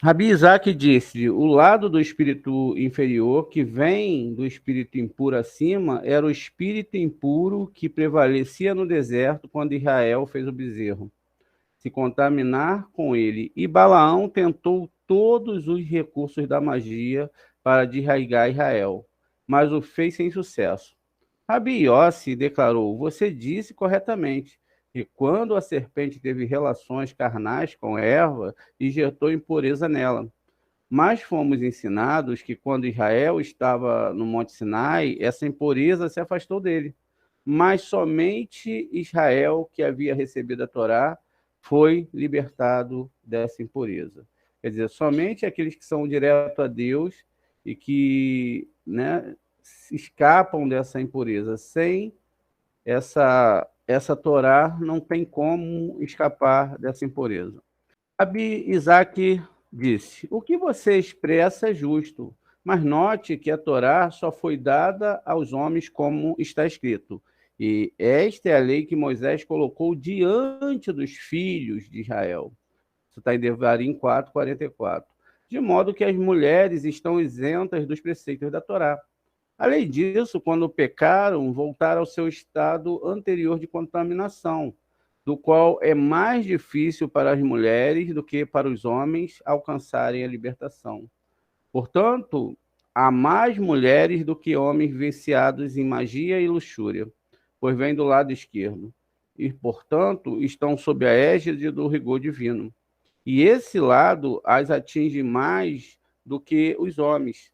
Rabi Isaac disse: o lado do espírito inferior, que vem do espírito impuro acima, era o espírito impuro que prevalecia no deserto quando Israel fez o bezerro, se contaminar com ele. E Balaão tentou todos os recursos da magia para desraigar Israel, mas o fez sem sucesso. Rabi Yossi declarou: você disse corretamente que quando a serpente teve relações carnais com Eva, injetou impureza nela. Mas fomos ensinados que quando Israel estava no Monte Sinai, essa impureza se afastou dele. Mas somente Israel, que havia recebido a Torá, foi libertado dessa impureza. Quer dizer, somente aqueles que são direto a Deus e que, né, escapam dessa impureza. Sem essa Torá, não tem como escapar dessa impureza. Rabi Isaac disse: o que você expressa é justo, mas note que a Torá só foi dada aos homens como está escrito. E esta é a lei que Moisés colocou diante dos filhos de Israel. Isso está em Devarim 4:44. De modo que as mulheres estão isentas dos preceitos da Torá. Além disso, quando pecaram, voltaram ao seu estado anterior de contaminação, do qual é mais difícil para as mulheres do que para os homens alcançarem a libertação. Portanto, há mais mulheres do que homens viciados em magia e luxúria, pois vêm do lado esquerdo, e, portanto, estão sob a égide do rigor divino. E esse lado as atinge mais do que os homens.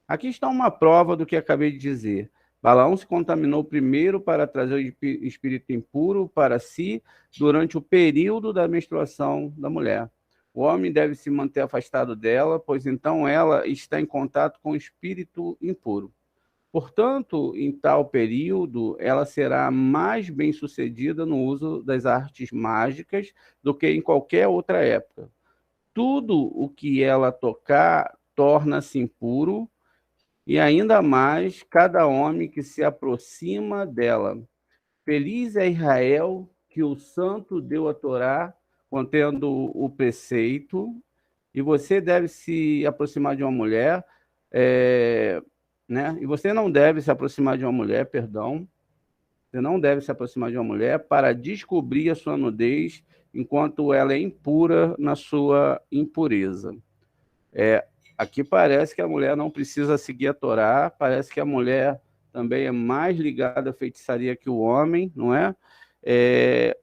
Aqui está uma prova do que acabei de dizer. Balaão se contaminou primeiro para trazer o espírito impuro para si durante o período da menstruação da mulher. O homem deve se manter afastado dela, pois então ela está em contato com o espírito impuro. Portanto, em tal período, ela será mais bem-sucedida no uso das artes mágicas do que em qualquer outra época. Tudo o que ela tocar torna-se impuro, e ainda mais cada homem que se aproxima dela. Feliz é Israel que o santo deu a Torá, contendo o preceito, e você deve se aproximar de uma mulher, né? E você não deve se aproximar de uma mulher, perdão, você não deve se aproximar de uma mulher para descobrir a sua nudez enquanto ela é impura na sua impureza. Aqui parece que a mulher não precisa seguir a Torá, parece que a mulher também é mais ligada à feitiçaria que o homem, não é?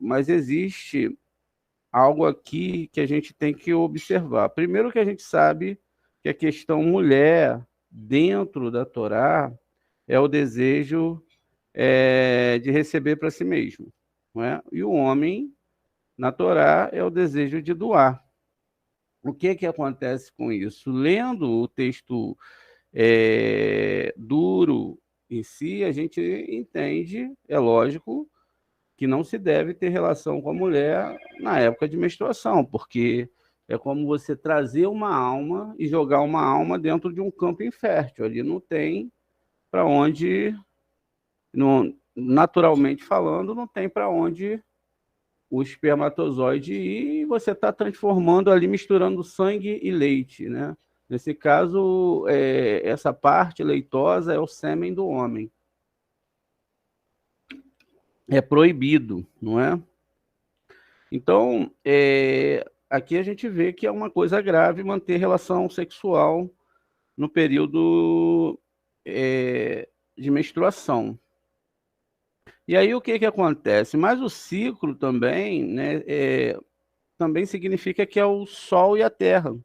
Mas existe algo aqui que a gente tem que observar. Primeiro que a gente sabe que a questão mulher dentro da Torá é o desejo de receber para si mesmo, não é? E o homem, na Torá, é o desejo de doar. O que acontece com isso? Lendo o texto duro em si, a gente entende, é lógico, que não se deve ter relação com a mulher na época de menstruação, porque é como você trazer uma alma e jogar uma alma dentro de um campo infértil. Ali não tem para onde, naturalmente falando, não tem para onde o espermatozoide ir, e você está transformando ali, misturando sangue e leite, né? Nesse caso, essa parte leitosa é o sêmen do homem. É proibido, não é? Então, aqui a gente vê que é uma coisa grave manter relação sexual no período de menstruação. E aí o que acontece? Mas o ciclo também, né, também significa que é o Sol e a Terra,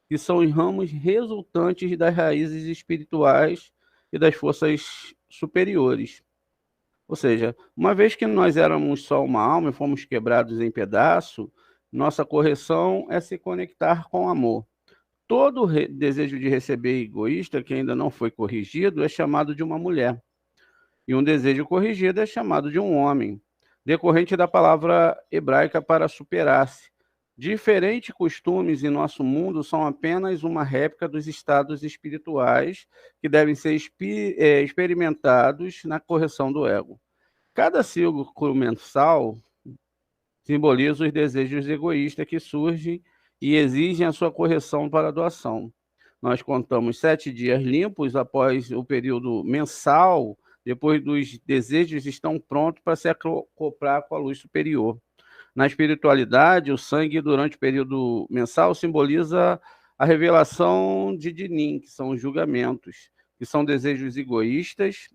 que são os ramos resultantes das raízes espirituais e das forças superiores. Ou seja, uma vez que nós éramos só uma alma e fomos quebrados em pedaço, nossa correção é se conectar com o amor. Todo desejo de receber egoísta que ainda não foi corrigido é chamado de uma mulher. E um desejo corrigido é chamado de um homem, decorrente da palavra hebraica para superar-se. Diferentes costumes em nosso mundo são apenas uma réplica dos estados espirituais que devem ser experimentados na correção do ego. Cada ciclo mensal simboliza os desejos egoístas que surgem e exigem a sua correção para a doação. Nós contamos 7 dias limpos após o período mensal, depois dos desejos estão prontos para se acoplar com a luz superior. Na espiritualidade, o sangue durante o período mensal simboliza a revelação de Dinim, que são os julgamentos, que são desejos egoístas,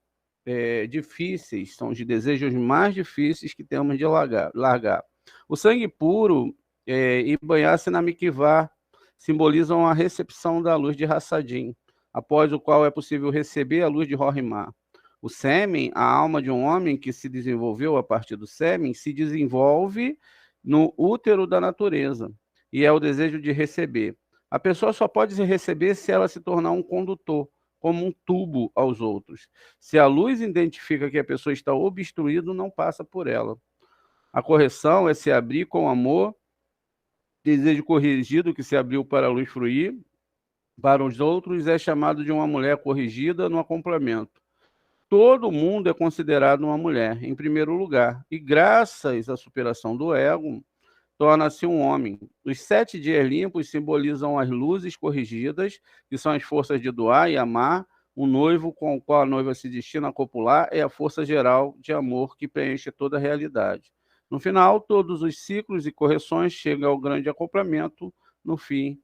difíceis, são os desejos mais difíceis que temos de largar. O sangue puro e banhar-se na mikvah simbolizam a recepção da luz de Hassadim, após o qual é possível receber a luz de Rohimá. O sêmen, a alma de um homem que se desenvolveu a partir do sêmen, se desenvolve no útero da natureza, e é o desejo de receber. A pessoa só pode se receber se ela se tornar um condutor, como um tubo aos outros. Se a luz identifica que a pessoa está obstruída, não passa por ela. A correção é se abrir com amor, desejo corrigido que se abriu para a luz fluir, para os outros é chamado de uma mulher corrigida no acoplamento. Todo mundo é considerado uma mulher, em primeiro lugar, e graças à superação do ego, torna-se um homem. Os 7 dias limpos simbolizam as luzes corrigidas, que são as forças de doar e amar. O noivo com o qual a noiva se destina a copular é a força geral de amor que preenche toda a realidade. No final, todos os ciclos e correções chegam ao grande acoplamento no fim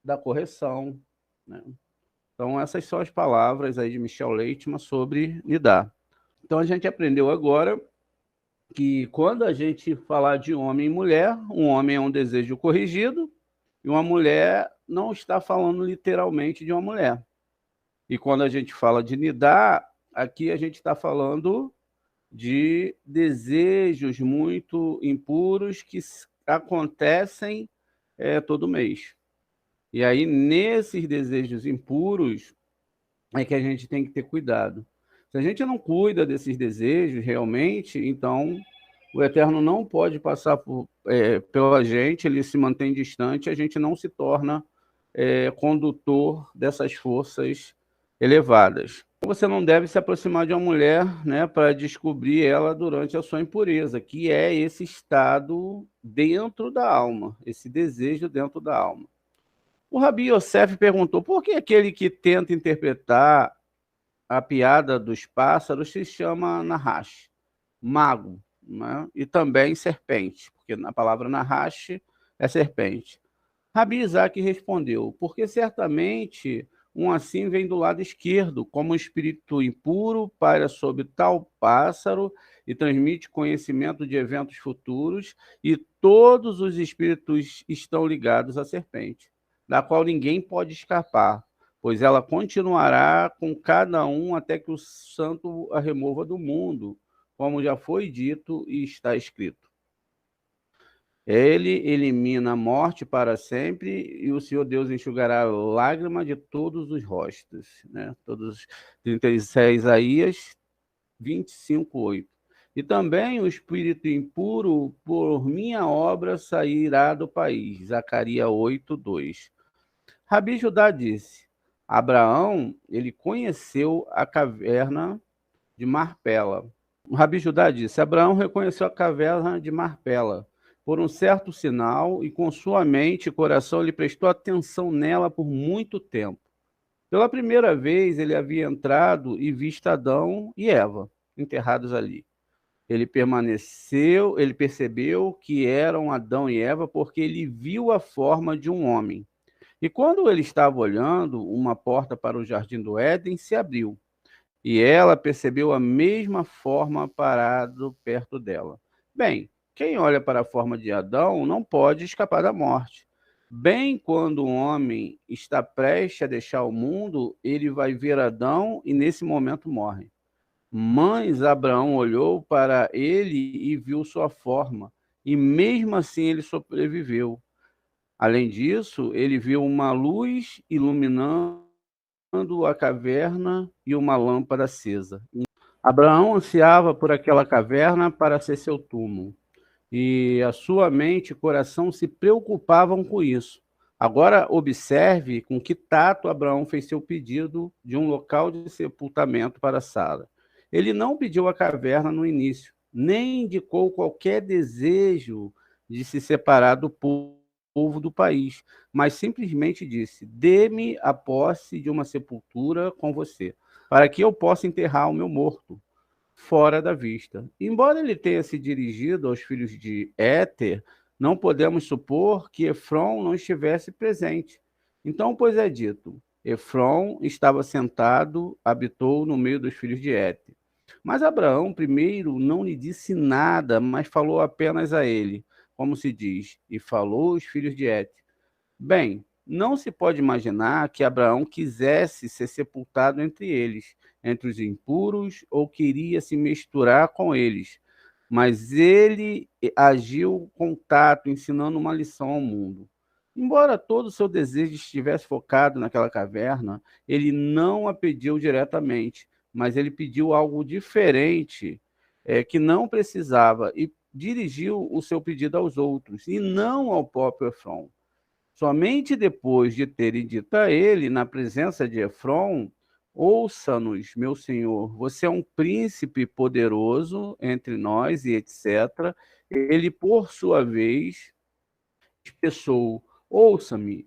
da correção, né? Então, essas são as palavras aí de Michel Leitman sobre Nidá. Então, a gente aprendeu agora que quando a gente falar de homem e mulher, um homem é um desejo corrigido e uma mulher não está falando literalmente de uma mulher. E quando a gente fala de Nidá, aqui a gente está falando de desejos muito impuros que acontecem todo mês. E aí, nesses desejos impuros, é que a gente tem que ter cuidado. Se a gente não cuida desses desejos realmente, então o Eterno não pode passar pela gente, ele se mantém distante, a gente não se torna condutor dessas forças elevadas. Você não deve se aproximar de uma mulher, né, para descobrir ela durante a sua impureza, que é esse estado dentro da alma, esse desejo dentro da alma. O Rabi Yosef perguntou por que aquele que tenta interpretar a piada dos pássaros se chama Nahash, mago, né? E também serpente, porque na palavra Nahash é serpente. Rabi Isaac respondeu, porque certamente um assim vem do lado esquerdo, como um espírito impuro paira sobre tal pássaro e transmite conhecimento de eventos futuros, e todos os espíritos estão ligados à serpente, da qual ninguém pode escapar, pois ela continuará com cada um até que o santo a remova do mundo, como já foi dito e está escrito. Ele elimina a morte para sempre e o Senhor Deus enxugará a lágrima de todos os rostos, né? Todos 36 Isaías 25:8. E também o espírito impuro por minha obra sairá do país. Zacarias 8:2. Rabi Judá disse: Abraão, ele conheceu a caverna de Marpela. Rabi Judá disse: Abraão reconheceu a caverna de Marpela por um certo sinal e com sua mente e coração ele prestou atenção nela por muito tempo. Pela primeira vez ele havia entrado e visto Adão e Eva enterrados ali. Ele percebeu que eram Adão e Eva porque ele viu a forma de um homem. E quando ele estava olhando, uma porta para o jardim do Éden se abriu. E ela percebeu a mesma forma parado perto dela. Bem, quem olha para a forma de Adão não pode escapar da morte. Bem, quando o homem está prestes a deixar o mundo, ele vai ver Adão e nesse momento morre. Mas Abraão olhou para ele e viu sua forma, e mesmo assim ele sobreviveu. Além disso, ele viu uma luz iluminando a caverna e uma lâmpada acesa. Abraão ansiava por aquela caverna para ser seu túmulo, e a sua mente e coração se preocupavam com isso. Agora observe com que tato Abraão fez seu pedido de um local de sepultamento para Sara. Ele não pediu a caverna no início, nem indicou qualquer desejo de se separar do povo do país, mas simplesmente disse: dê-me a posse de uma sepultura com você, para que eu possa enterrar o meu morto fora da vista. Embora ele tenha se dirigido aos filhos de Éter, não podemos supor que Efron não estivesse presente. Então, pois é dito, Efron estava sentado, habitou no meio dos filhos de Éter. Mas Abraão, primeiro, não lhe disse nada, mas falou apenas a ele, como se diz, e falou os filhos de Éter. Bem, não se pode imaginar que Abraão quisesse ser sepultado entre eles, entre os impuros, ou queria se misturar com eles. Mas ele agiu com tato, ensinando uma lição ao mundo. Embora todo o seu desejo estivesse focado naquela caverna, ele não a pediu diretamente, mas ele pediu algo diferente, que não precisava, e dirigiu o seu pedido aos outros, e não ao próprio Efron. Somente depois de terem dito a ele, na presença de Efron: ouça-nos, meu senhor, você é um príncipe poderoso entre nós, e etc. Ele, por sua vez, expressou: ouça-me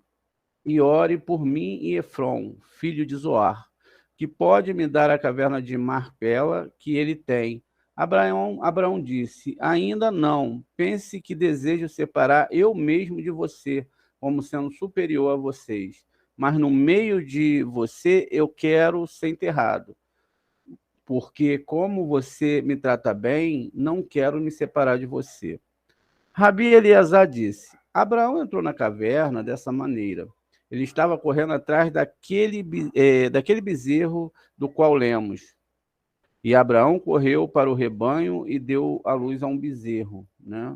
e ore por mim e Efron, filho de Zoar, que pode me dar a caverna de Marpela que ele tem. Abraão disse: ainda não, pense que desejo separar eu mesmo de você, como sendo superior a vocês. Mas no meio de você eu quero ser enterrado, porque como você me trata bem, não quero me separar de você. Rabi Eleazar disse: Abraão entrou na caverna dessa maneira. Ele estava correndo atrás daquele bezerro do qual lemos. E Abraão correu para o rebanho e deu à luz a um bezerro. Né?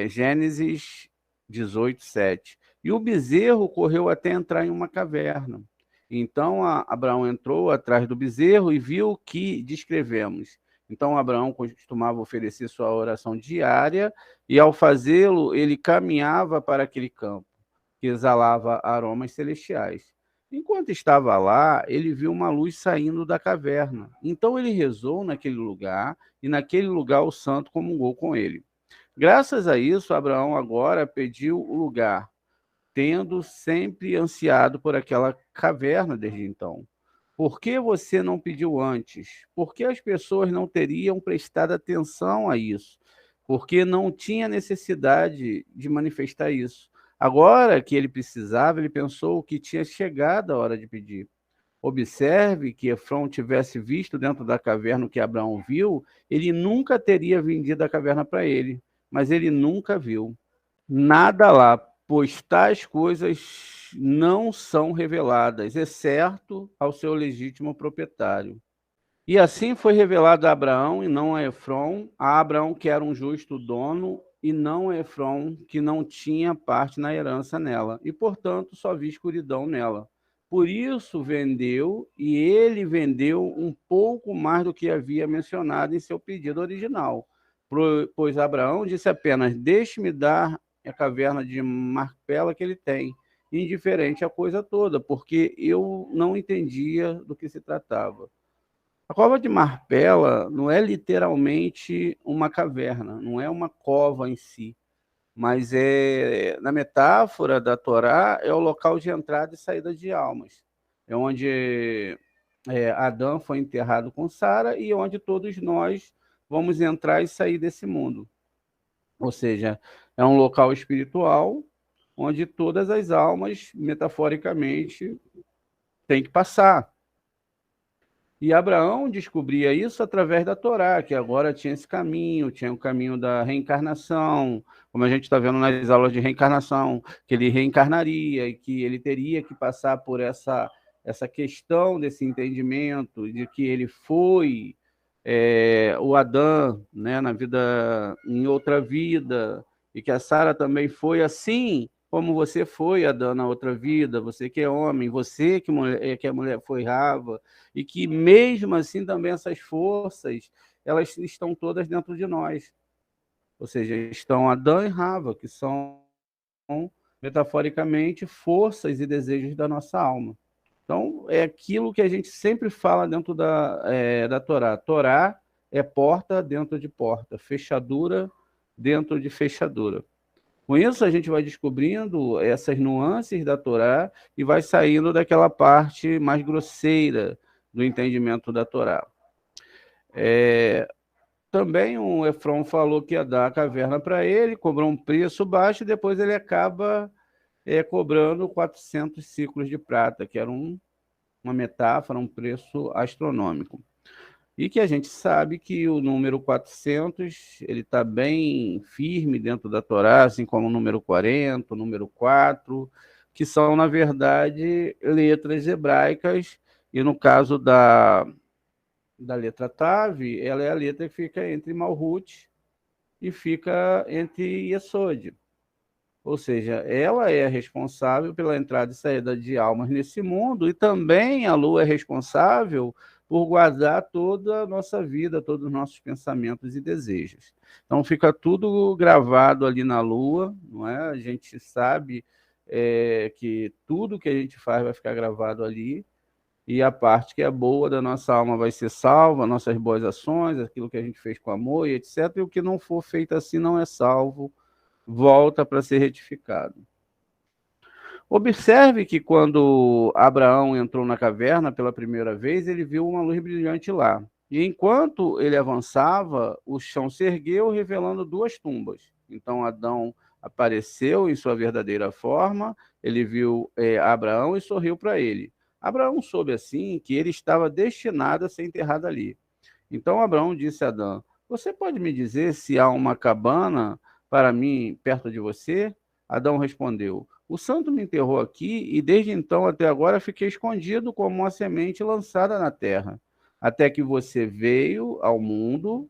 Gênesis 18, 7. E o bezerro correu até entrar em uma caverna. Então Abraão entrou atrás do bezerro e viu o que descrevemos. Então Abraão costumava oferecer sua oração diária, e ao fazê-lo, ele caminhava para aquele campo, que exalava aromas celestiais. Enquanto estava lá, ele viu uma luz saindo da caverna. Então ele rezou naquele lugar, e naquele lugar o santo comungou com ele. Graças a isso, Abraão agora pediu o lugar, tendo sempre ansiado por aquela caverna desde então. Por que você não pediu antes? Por que as pessoas não teriam prestado atenção a isso? Porque não tinha necessidade de manifestar isso. Agora que ele precisava, ele pensou que tinha chegado a hora de pedir. Observe que Efron tivesse visto dentro da caverna o que Abraão viu, ele nunca teria vendido a caverna para ele, mas ele nunca viu nada lá, pois tais coisas não são reveladas, exceto ao seu legítimo proprietário. E assim foi revelado a Abraão e não a Efron, a Abraão que era um justo dono, e não a Efron, que não tinha parte na herança nela, e portanto só via escuridão nela. Por isso vendeu, e ele vendeu um pouco mais do que havia mencionado em seu pedido original. Pois Abraão disse apenas: deixe-me dar a caverna de Marpela que ele tem, indiferente à coisa toda, porque eu não entendia do que se tratava. A cova de Marpela não é literalmente uma caverna, não é uma cova em si, mas na metáfora da Torá, é o local de entrada e saída de almas. É onde Adão foi enterrado com Sara, e onde todos nós vamos entrar e sair desse mundo. Ou seja, é um local espiritual onde todas as almas, metaforicamente, têm que passar. E Abraão descobria isso através da Torá, que agora tinha esse caminho, tinha o caminho da reencarnação, como a gente está vendo nas aulas de reencarnação, que ele reencarnaria e que ele teria que passar por essa questão desse entendimento, de que ele foi o Adão, né, na vida, em outra vida, e que a Sara também foi assim como você foi, Adão, na outra vida, você que é homem, você que a mulher foi Rava, e que mesmo assim também essas forças, elas estão todas dentro de nós. Ou seja, estão Adão e Rava, que são, metaforicamente, forças e desejos da nossa alma. Então, é aquilo que a gente sempre fala dentro da Torá. Torá é porta dentro de porta, fechadura dentro de fechadura. Com isso, a gente vai descobrindo essas nuances da Torá e vai saindo daquela parte mais grosseira do entendimento da Torá. Também o Efron falou que ia dar a caverna para ele, cobrou um preço baixo e depois ele acaba cobrando 400 ciclos de prata, que era uma metáfora, um preço astronômico. E que a gente sabe que o número 400 ele está bem firme dentro da Torá, assim como o número 40, o número 4, que são, na verdade, letras hebraicas, e no caso da letra Tav, ela é a letra que fica entre Malhut e fica entre Yesod. Ou seja, ela é responsável pela entrada e saída de almas nesse mundo, e também a Lua é responsável por guardar toda a nossa vida, todos os nossos pensamentos e desejos. Então fica tudo gravado ali na Lua, não é? A gente sabe que tudo que a gente faz vai ficar gravado ali, e a parte que é boa da nossa alma vai ser salva, nossas boas ações, aquilo que a gente fez com amor e etc. E o que não for feito assim não é salvo, volta para ser retificado. Observe que quando Abraão entrou na caverna pela primeira vez, ele viu uma luz brilhante lá. E enquanto ele avançava, o chão se ergueu, revelando duas tumbas. Então Adão apareceu em sua verdadeira forma, ele viu Abraão e sorriu para ele. Abraão soube assim que ele estava destinado a ser enterrado ali. Então Abraão disse a Adão: Você pode me dizer se há uma cabana para mim perto de você? Adão respondeu: O santo me enterrou aqui e desde então até agora fiquei escondido como uma semente lançada na terra, até que você veio ao mundo.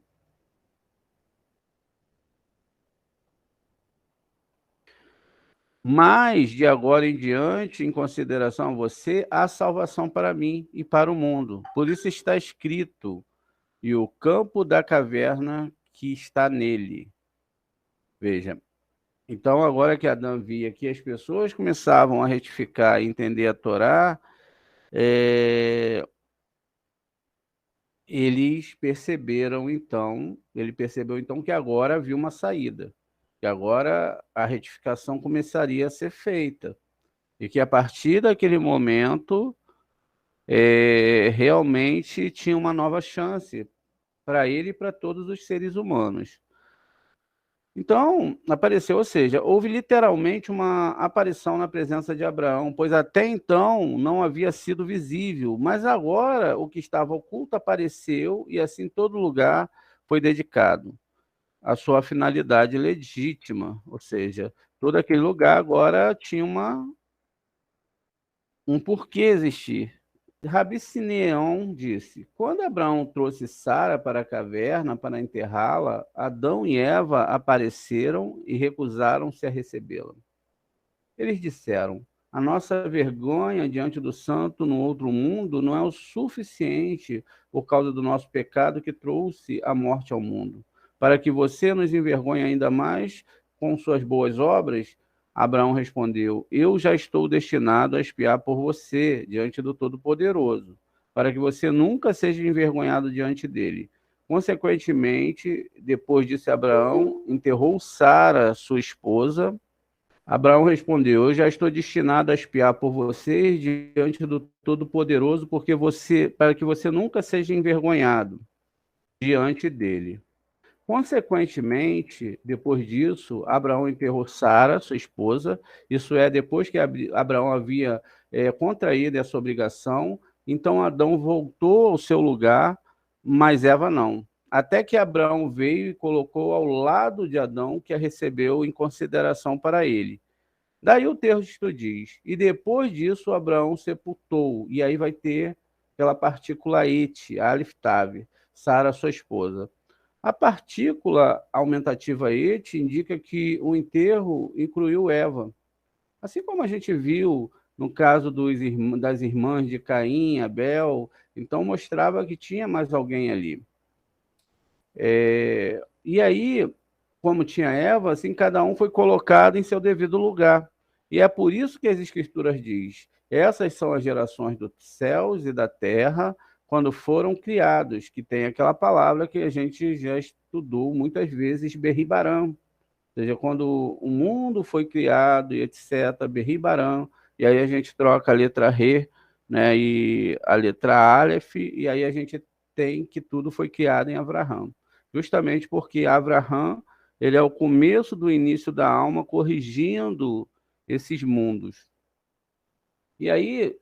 Mas de agora em diante, em consideração a você, há salvação para mim e para o mundo. Por isso está escrito: e o campo da caverna que está nele. Veja, então agora que Adão via que as pessoas começavam a retificar e entender a Torá, ele percebeu então que agora havia uma saída, que agora a retificação começaria a ser feita, e que a partir daquele momento realmente tinha uma nova chance para ele e para todos os seres humanos. Então, apareceu, ou seja, houve literalmente uma aparição na presença de Abraão, pois até então não havia sido visível, mas agora o que estava oculto apareceu e assim todo lugar foi dedicado à sua finalidade legítima, ou seja, todo aquele lugar agora tinha um porquê existir. Rabi Sineão disse: Quando Abraão trouxe Sara para a caverna para enterrá-la, Adão e Eva apareceram e recusaram-se a recebê-la. Eles disseram: A nossa vergonha diante do santo no outro mundo não é o suficiente por causa do nosso pecado que trouxe a morte ao mundo. Para que você nos envergonhe ainda mais com suas boas obras, Abraão respondeu: Eu já estou destinado a expiar por você diante do Todo-Poderoso, para que você nunca seja envergonhado diante dele. Consequentemente, depois disse Abraão, enterrou Sara, sua esposa. Abraão respondeu: Eu já estou destinado a expiar por vocês diante do Todo-Poderoso, para que você nunca seja envergonhado diante dele. Consequentemente, depois disso, Abraão enterrou Sara, sua esposa, isso é, depois que Abraão havia contraído essa obrigação, então Adão voltou ao seu lugar, mas Eva não. Até que Abraão veio e colocou ao lado de Adão, que a recebeu em consideração para ele. Daí o texto diz: e depois disso Abraão sepultou, e aí vai ter aquela partícula et, Aleph Tav, Sara, sua esposa. A partícula aumentativa et indica que o enterro incluiu Eva. Assim como a gente viu no caso das irmãs de Caim, Abel, então mostrava que tinha mais alguém ali. E aí, como tinha Eva, assim cada um foi colocado em seu devido lugar. E é por isso que as Escrituras diz: essas são as gerações dos céus e da terra, quando foram criados, que tem aquela palavra que a gente já estudou muitas vezes, Berribarã, ou seja, quando o mundo foi criado e etc., Berribarã, e aí a gente troca a letra Re, né, e a letra Aleph, e aí a gente tem que tudo foi criado em Avraham, justamente porque Avraham, ele é o começo do início da alma, corrigindo esses mundos. E aí,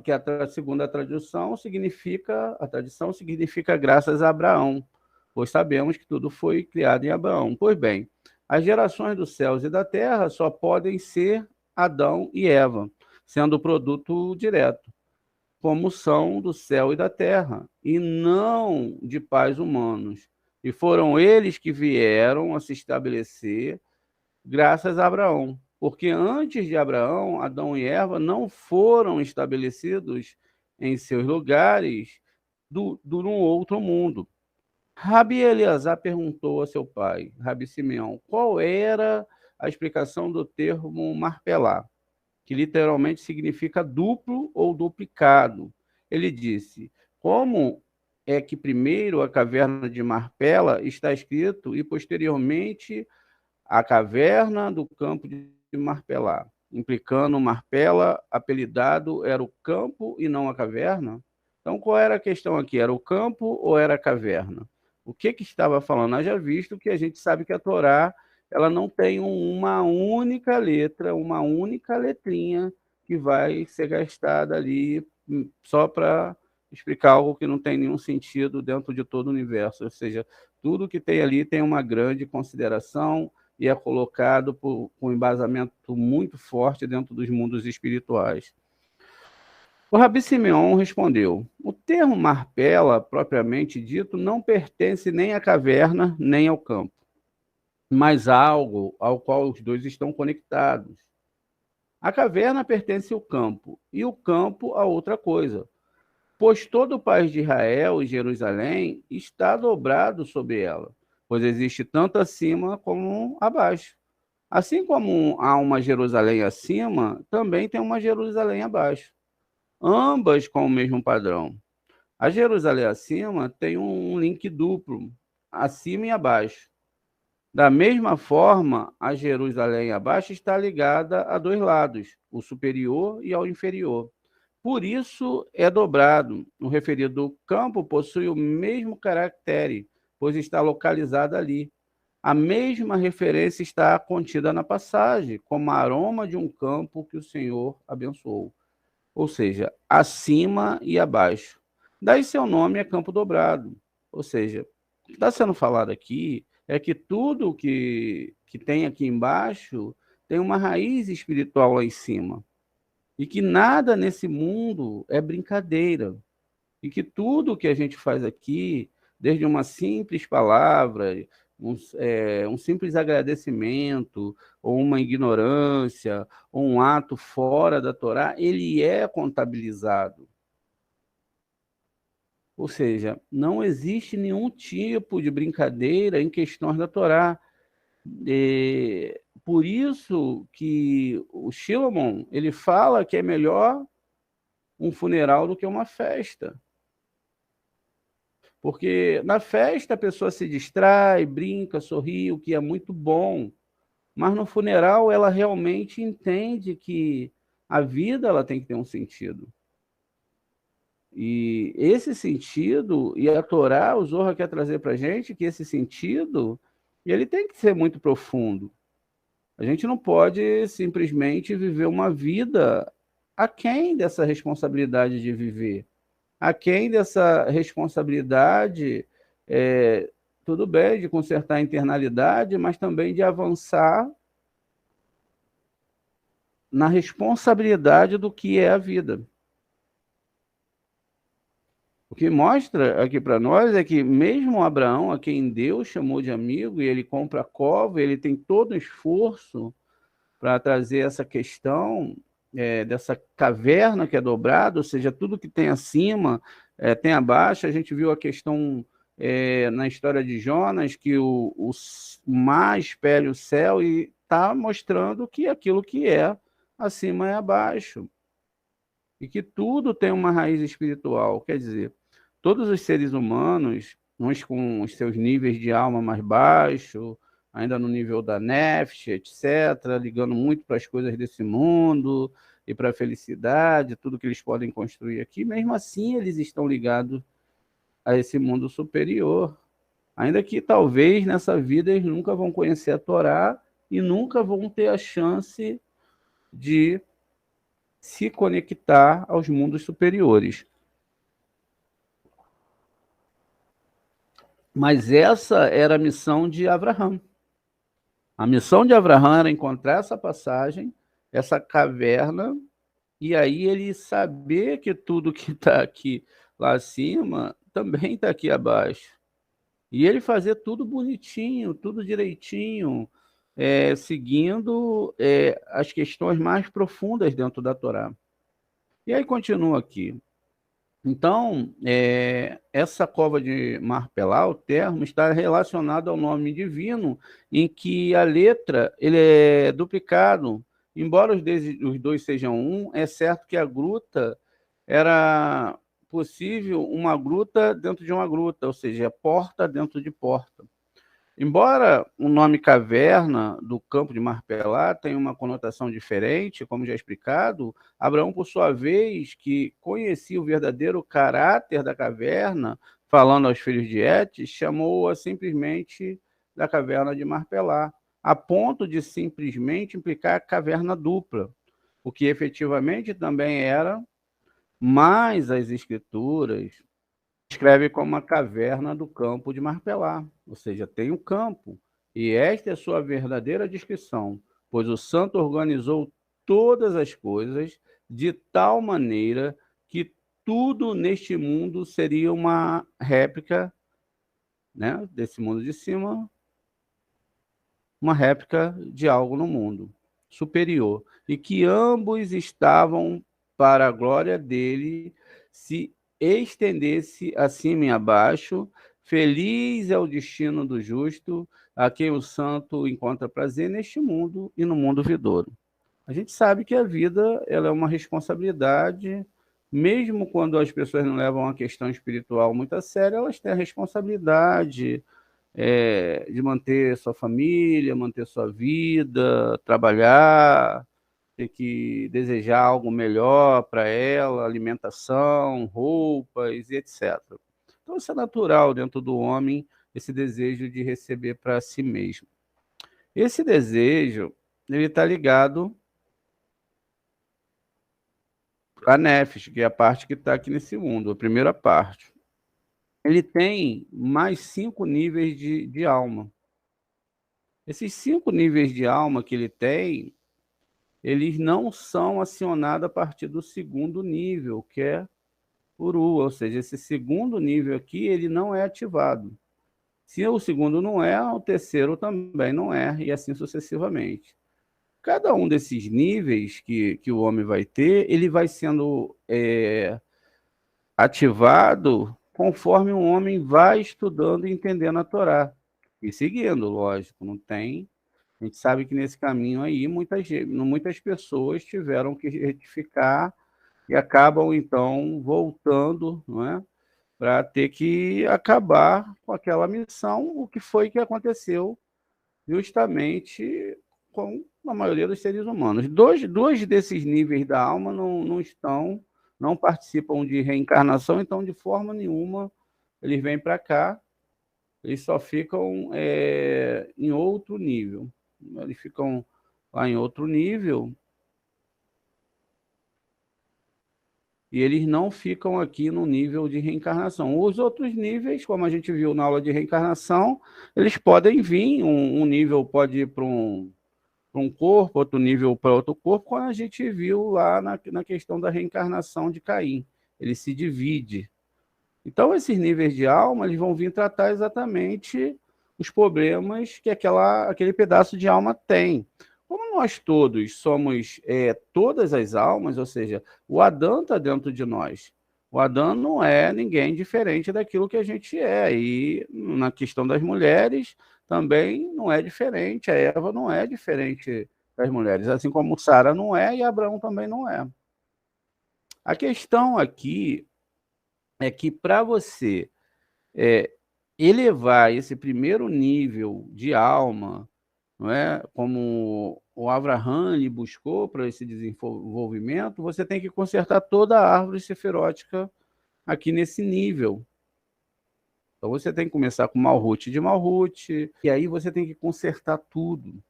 que a segunda tradição significa, a tradição significa graças a Abraão, pois sabemos que tudo foi criado em Abraão. Pois bem, as gerações dos céus e da terra só podem ser Adão e Eva, sendo o produto direto, como são do céu e da terra, e não de pais humanos. E foram eles que vieram a se estabelecer graças a Abraão. Porque antes de Abraão, Adão e Eva não foram estabelecidos em seus lugares num outro mundo. Rabi Eleazar perguntou a seu pai, Rabi Simeão, qual era a explicação do termo marpelá, que literalmente significa duplo ou duplicado. Ele disse, como é que primeiro a caverna de Marpela está escrito e posteriormente a caverna do campo de Marpelá, implicando Marpela, apelidado, era o campo e não a caverna? Então, qual era a questão aqui? Era o campo ou era a caverna? O que estava falando? Haja visto que a gente sabe que a Torá ela não tem uma única letra, uma única letrinha que vai ser gastada ali só para explicar algo que não tem nenhum sentido dentro de todo o universo. Ou seja, tudo que tem ali tem uma grande consideração, e é colocado com um embasamento muito forte dentro dos mundos espirituais. O Rabi Simeão respondeu, o termo Marpela, propriamente dito, não pertence nem à caverna, nem ao campo, mas algo ao qual os dois estão conectados. A caverna pertence ao campo, e o campo a outra coisa, pois todo o país de Israel e Jerusalém está dobrado sobre ela, pois existe tanto acima como abaixo. Assim como há uma Jerusalém acima, também tem uma Jerusalém abaixo, ambas com o mesmo padrão. A Jerusalém acima tem um link duplo, acima e abaixo. Da mesma forma, a Jerusalém abaixo está ligada a dois lados, o superior e ao inferior. Por isso é dobrado. O referido campo possui o mesmo caractere, pois está localizado ali. A mesma referência está contida na passagem, como aroma de um campo que o Senhor abençoou. Ou seja, acima e abaixo. Daí seu nome é campo dobrado. Ou seja, o que está sendo falado aqui é que tudo que tem aqui embaixo tem uma raiz espiritual lá em cima. E que nada nesse mundo é brincadeira. E que tudo que a gente faz aqui, desde uma simples palavra, um simples agradecimento, ou uma ignorância, ou um ato fora da Torá, ele é contabilizado. Ou seja, não existe nenhum tipo de brincadeira em questões da Torá. Por isso que o Shimon, ele fala que é melhor um funeral do que uma festa. Porque na festa a pessoa se distrai, brinca, sorri, o que é muito bom. Mas no funeral ela realmente entende que a vida ela tem que ter um sentido. E esse sentido, e a Torá, o Zohar quer trazer para a gente que esse sentido, ele tem que ser muito profundo. A gente não pode simplesmente viver uma vida aquém dessa responsabilidade de viver. Aquém dessa responsabilidade, tudo bem, de consertar a internalidade, mas também de avançar na responsabilidade do que é a vida. O que mostra aqui para nós é que mesmo Abraão, a quem Deus chamou de amigo, e ele compra a cova, ele tem todo o esforço para trazer essa questão dessa caverna que é dobrada, ou seja, tudo que tem acima tem abaixo. A gente viu a questão na história de Jonas, que o mar espelha o céu e está mostrando que aquilo que é acima é abaixo. E que tudo tem uma raiz espiritual. Quer dizer, todos os seres humanos, uns com os seus níveis de alma mais baixos, ainda no nível da nefs, etc., ligando muito para as coisas desse mundo e para a felicidade, tudo que eles podem construir aqui, mesmo assim eles estão ligados a esse mundo superior, ainda que talvez nessa vida eles nunca vão conhecer a Torá e nunca vão ter a chance de se conectar aos mundos superiores. Mas essa era a missão de Abraão. A missão de Abraão era encontrar essa passagem, essa caverna, e aí ele saber que tudo que está aqui lá acima também está aqui abaixo. E ele fazer tudo bonitinho, tudo direitinho, seguindo as questões mais profundas dentro da Torá. E aí continua aqui. Então, essa cova de Marpelá, o termo, está relacionado ao nome divino, em que a letra ele é duplicado. Embora os dois sejam um, é certo que a gruta era possível uma gruta dentro de uma gruta, ou seja, porta dentro de porta. Embora o nome caverna do campo de Marpelá tenha uma conotação diferente, como já explicado, Abraão, por sua vez, que conhecia o verdadeiro caráter da caverna, falando aos filhos de Et, chamou-a simplesmente da caverna de Marpelá, a ponto de simplesmente implicar caverna dupla, o que efetivamente também era, mas as escrituras descreve como uma caverna do campo de Marpelá, ou seja, tem um campo, e esta é sua verdadeira descrição, pois o santo organizou todas as coisas de tal maneira que tudo neste mundo seria uma réplica, né, desse mundo de cima, uma réplica de algo no mundo superior, e que ambos estavam para a glória dele, se estendesse acima e abaixo. Feliz é o destino do justo, a quem o santo encontra prazer neste mundo e no mundo vindouro. A gente sabe que a vida ela é uma responsabilidade, mesmo quando as pessoas não levam a questão espiritual muito a sério, elas têm a responsabilidade de manter sua família, manter sua vida, trabalhar, ter que desejar algo melhor para ela, alimentação, roupas e etc. Então, isso é natural dentro do homem, esse desejo de receber para si mesmo. Esse desejo, ele está ligado à nefes, que é a parte que está aqui nesse mundo, a primeira parte. Ele tem mais 5 níveis de alma. Esses 5 níveis de alma que ele tem, eles não são acionados a partir do segundo nível, que é Uru, ou seja, esse segundo nível aqui, ele não é ativado. Se o segundo não é, o terceiro também não é, e assim sucessivamente. Cada um desses níveis que o homem vai ter, ele vai sendo ativado conforme o homem vai estudando e entendendo a Torá. E seguindo, lógico, não tem. A gente sabe que nesse caminho aí muitas pessoas tiveram que retificar e acabam então voltando, não é? Para ter que acabar com aquela missão, o que foi que aconteceu justamente com a maioria dos seres humanos. Dois desses níveis da alma não participam de reencarnação, então de forma nenhuma eles vêm para cá, eles só ficam em outro nível. Eles ficam lá em outro nível e eles não ficam aqui no nível de reencarnação. Os outros níveis, como a gente viu na aula de reencarnação, eles podem vir, um nível pode ir para um corpo, outro nível para outro corpo, como a gente viu lá na questão da reencarnação de Caim. Ele se divide. Então, esses níveis de alma eles vão vir tratar exatamente os problemas que aquele pedaço de alma tem. Como nós todos somos todas as almas, ou seja, o Adão está dentro de nós. O Adão não é ninguém diferente daquilo que a gente é. E na questão das mulheres também não é diferente. A Eva não é diferente das mulheres, assim como Sara não é e Abraão também não é. A questão aqui é que para você elevar esse primeiro nível de alma, não é? Como o Avraham lhe buscou para esse desenvolvimento, você tem que consertar toda a árvore seferótica aqui nesse nível. Então você tem que começar com Malhut de Malhut, e aí você tem que consertar tudo.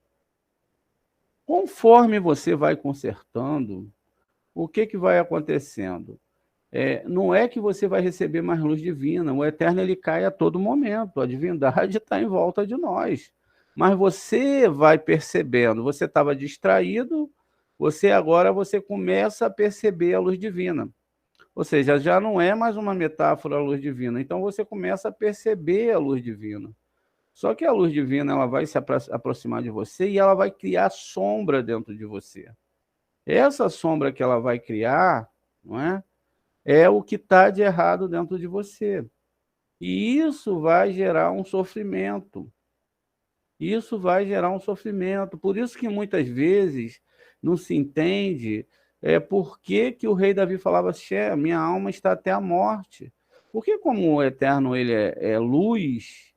Conforme você vai consertando, o que vai acontecendo? Não é que você vai receber mais luz divina, o Eterno ele cai a todo momento, a divindade está em volta de nós. Mas você vai percebendo, você estava distraído, você começa a perceber a luz divina. Ou seja, já não é mais uma metáfora a luz divina, então você começa a perceber a luz divina. Só que a luz divina ela vai se aproximar de você e ela vai criar sombra dentro de você. Essa sombra que ela vai criar, não é? É o que está de errado dentro de você. E isso vai gerar um sofrimento. Isso vai gerar um sofrimento. Por isso que muitas vezes não se entende por que o rei Davi falava assim, minha alma está até a morte. Porque como o Eterno ele é luz,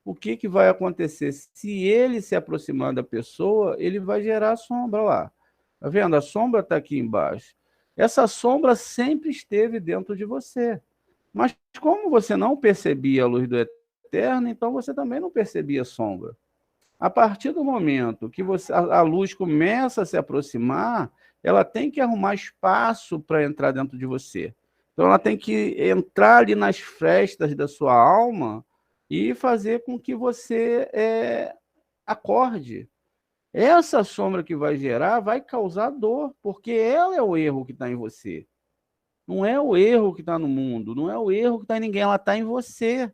o que vai acontecer? Se ele se aproximar da pessoa, ele vai gerar sombra lá. Tá vendo? A sombra está aqui embaixo. Essa sombra sempre esteve dentro de você. Mas como você não percebia a luz do Eterno, então você também não percebia a sombra. A partir do momento que a luz começa a se aproximar, ela tem que arrumar espaço para entrar dentro de você. Então ela tem que entrar ali nas frestas da sua alma e fazer com que você acorde. Essa sombra que vai gerar vai causar dor, porque ela é o erro que está em você. Não é o erro que está no mundo, não é o erro que está em ninguém, ela está em você.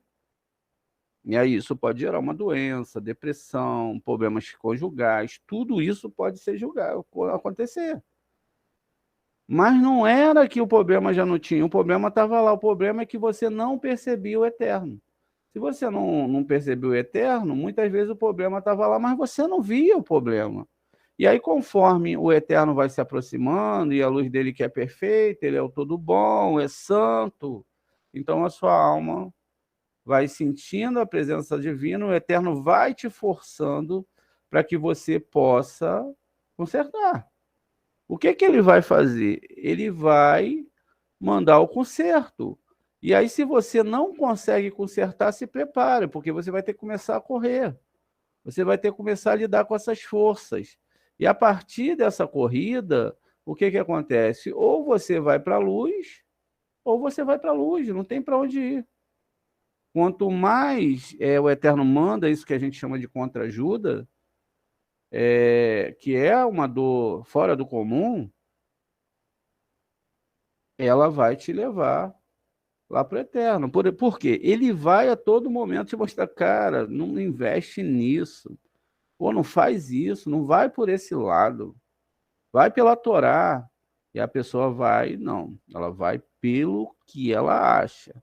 E aí isso pode gerar uma doença, depressão, problemas conjugais, tudo isso pode ser acontecer. Mas não era que o problema já não tinha, o problema estava lá, o problema é que você não percebia o Eterno. Se você não percebeu o Eterno, muitas vezes o problema estava lá, mas você não via o problema. E aí, conforme o Eterno vai se aproximando, e a luz dele que é perfeita, ele é o todo bom, é santo, então a sua alma vai sentindo a presença divina, o Eterno vai te forçando para que você possa consertar. O que ele vai fazer? Ele vai mandar o conserto. E aí, se você não consegue consertar, se prepare, porque você vai ter que começar a correr. Você vai ter que começar a lidar com essas forças. E a partir dessa corrida, o que acontece? Ou você vai para a luz, ou você vai para a luz, não tem para onde ir. Quanto mais o Eterno manda, isso que a gente chama de contra-ajuda, que é uma dor fora do comum, ela vai te levar lá para o Eterno. Por quê? Ele vai a todo momento te mostrar, cara, não investe nisso. Pô, não faz isso, não vai por esse lado. Vai pela Torá. E a pessoa vai, não, ela vai pelo que ela acha.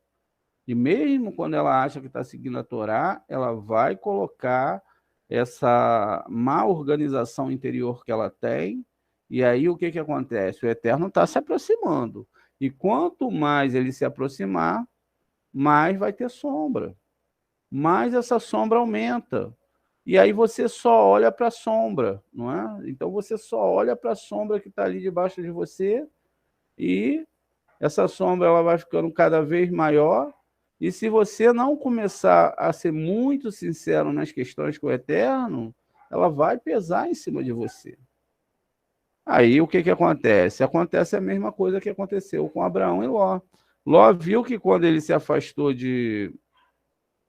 E mesmo quando ela acha que está seguindo a Torá, ela vai colocar essa má organização interior que ela tem, e aí o que acontece? O Eterno está se aproximando. E quanto mais ele se aproximar, mais vai ter sombra. Mais essa sombra aumenta. E aí você só olha para a sombra, não é? Então você só olha para a sombra que está ali debaixo de você, e essa sombra ela vai ficando cada vez maior. E se você não começar a ser muito sincero nas questões com o Eterno, ela vai pesar em cima de você. Aí o que acontece? Acontece a mesma coisa que aconteceu com Abraão e Ló. Ló viu que quando ele se afastou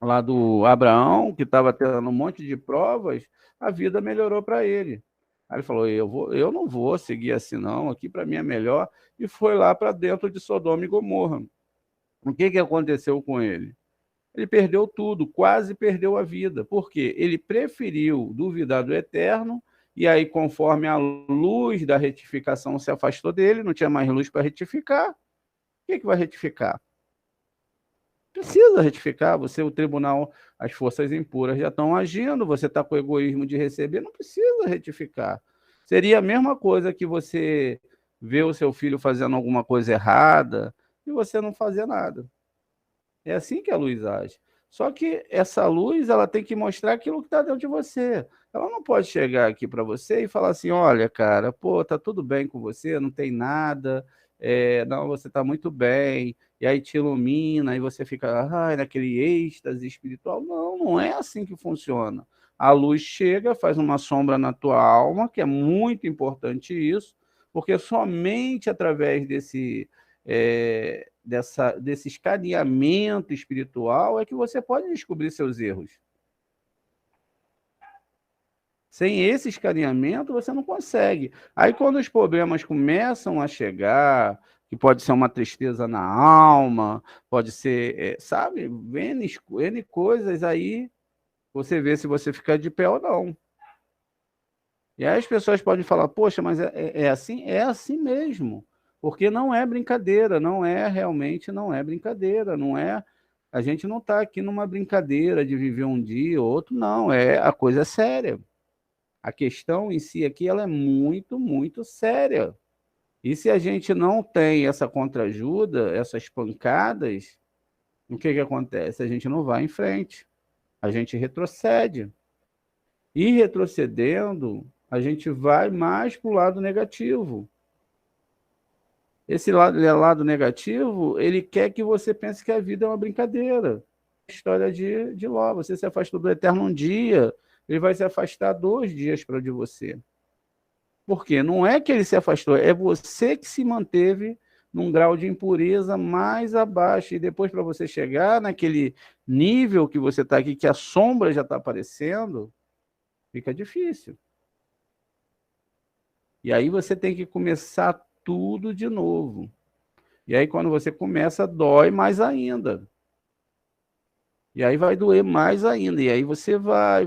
lá do Abraão, que estava tendo um monte de provas, a vida melhorou para ele. Aí ele falou, eu não vou seguir assim não, aqui para mim é melhor, e foi lá para dentro de Sodoma e Gomorra. O que aconteceu com ele? Ele perdeu tudo, quase perdeu a vida. Por quê? Ele preferiu duvidar do Eterno, e aí, conforme a luz da retificação se afastou dele, não tinha mais luz para retificar. O que vai retificar? Precisa retificar. Você, o tribunal, as forças impuras já estão agindo, você está com o egoísmo de receber, não precisa retificar. Seria a mesma coisa que você ver o seu filho fazendo alguma coisa errada e você não fazer nada. É assim que a luz age. Só que essa luz, ela tem que mostrar aquilo que está dentro de você. Ela não pode chegar aqui para você e falar assim: olha, cara, pô, tá tudo bem com você, não tem nada, não, você está muito bem, e aí te ilumina, e você fica naquele êxtase espiritual. Não, não é assim que funciona. A luz chega, faz uma sombra na tua alma, que é muito importante isso, porque somente através desse escaneamento espiritual é que você pode descobrir seus erros. Sem esse escaneamento, você não consegue. Aí, quando os problemas começam a chegar, que pode ser uma tristeza na alma, pode ser, sabe, N coisas aí, você vê se você fica de pé ou não. E aí as pessoas podem falar, poxa, mas é assim? É assim mesmo. Porque não é brincadeira, não é realmente, não é brincadeira, não é. A gente não está aqui numa brincadeira de viver um dia ou outro, não, a coisa é séria. A questão em si aqui ela é muito, muito séria. E se a gente não tem essa contraajuda, essas pancadas, o que acontece? A gente não vai em frente, a gente retrocede. E retrocedendo, a gente vai mais para o lado negativo. Esse lado negativo, ele quer que você pense que a vida é uma brincadeira. História de Ló, você se afastou do eterno um dia, ele vai se afastar 2 dias para de você. Por quê? Não é que ele se afastou, é você que se manteve num grau de impureza mais abaixo. E depois, para você chegar naquele nível que você está aqui, que a sombra já está aparecendo, fica difícil. E aí você tem que começar tudo de novo. E aí, quando você começa, dói mais ainda. E aí vai doer mais ainda. E aí você vai.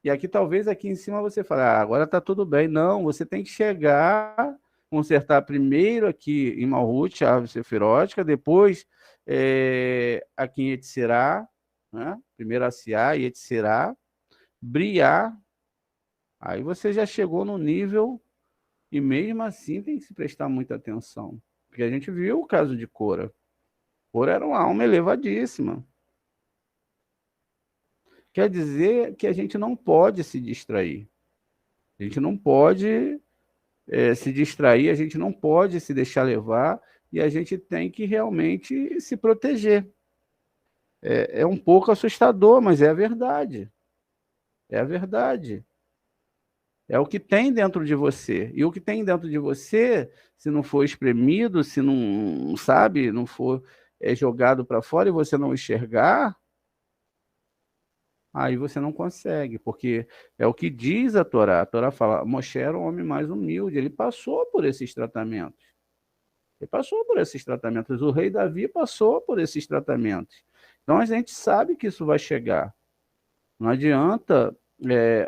E aqui, talvez, aqui em cima você fale, agora tá tudo bem. Não, você tem que chegar, consertar primeiro aqui em Malhut, a árvore sefirótica, depois aqui em Etzirá, né? Primeiro Asiá e Etzirá, Briá. Aí você já chegou no nível. E mesmo assim tem que se prestar muita atenção. Porque a gente viu o caso de Cora. Cora era uma alma elevadíssima. Quer dizer que a gente não pode se distrair. A gente não pode se distrair, a gente não pode se deixar levar e a gente tem que realmente se proteger. É um pouco assustador, mas é a verdade. É a verdade. É o que tem dentro de você. E o que tem dentro de você, se não for espremido, se não, sabe, não for jogado para fora e você não enxergar, aí você não consegue, porque é o que diz a Torá. A Torá fala, Moshe era um homem mais humilde, ele passou por esses tratamentos. Ele passou por esses tratamentos. O rei Davi passou por esses tratamentos. Então a gente sabe que isso vai chegar. Não adianta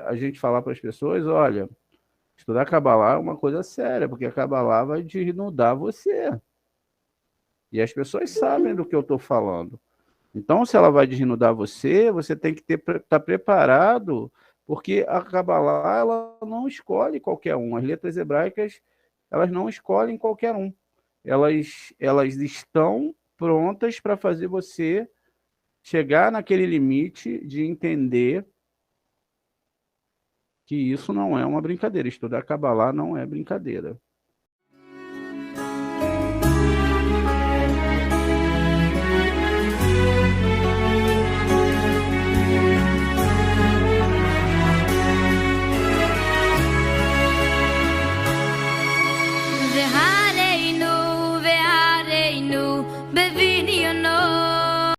a gente falar para as pessoas, olha, estudar Kabbalah é uma coisa séria, porque a Kabbalah vai desnudar você. E as pessoas sabem do que eu estou falando. Então, se ela vai desnudar você, você tem que estar preparado, porque a Kabbalah ela não escolhe qualquer um. As letras hebraicas elas não escolhem qualquer um. Elas estão prontas para fazer você chegar naquele limite de entender que isso não é uma brincadeira. Estudar Kabbalah não é brincadeira.